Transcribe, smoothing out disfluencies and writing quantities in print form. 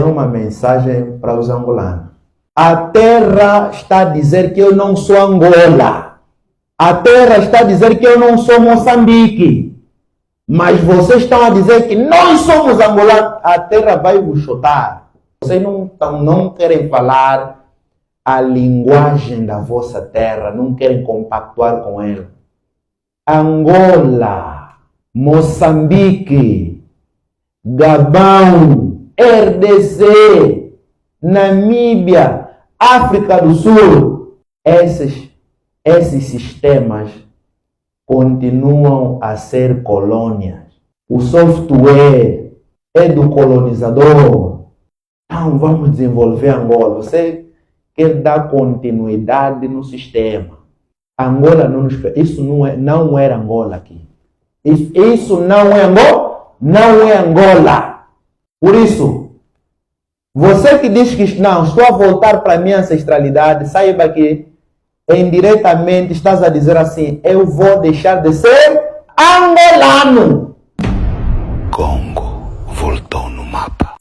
tem uma mensagem para os angolanos. A terra está a dizer que eu não sou Angola. A terra está a dizer que eu não sou Moçambique. Mas vocês estão a dizer que nós somos angolanos. A terra vai vos chutar. Vocês não querem falar a linguagem da vossa terra. Não querem compactuar com ela. Angola, Moçambique, Gabão, RDC, Namíbia, África do Sul, esses sistemas continuam a ser colônias. O software é do colonizador. Então vamos desenvolver Angola. Você quer dar continuidade no sistema. Angola não nos... Isso não era Angola aqui. Isso não é Angola. Não é Angola. Por isso, você que diz que não, estou a voltar para a minha ancestralidade, saiba que indiretamente estás a dizer assim, eu vou deixar de ser angolano.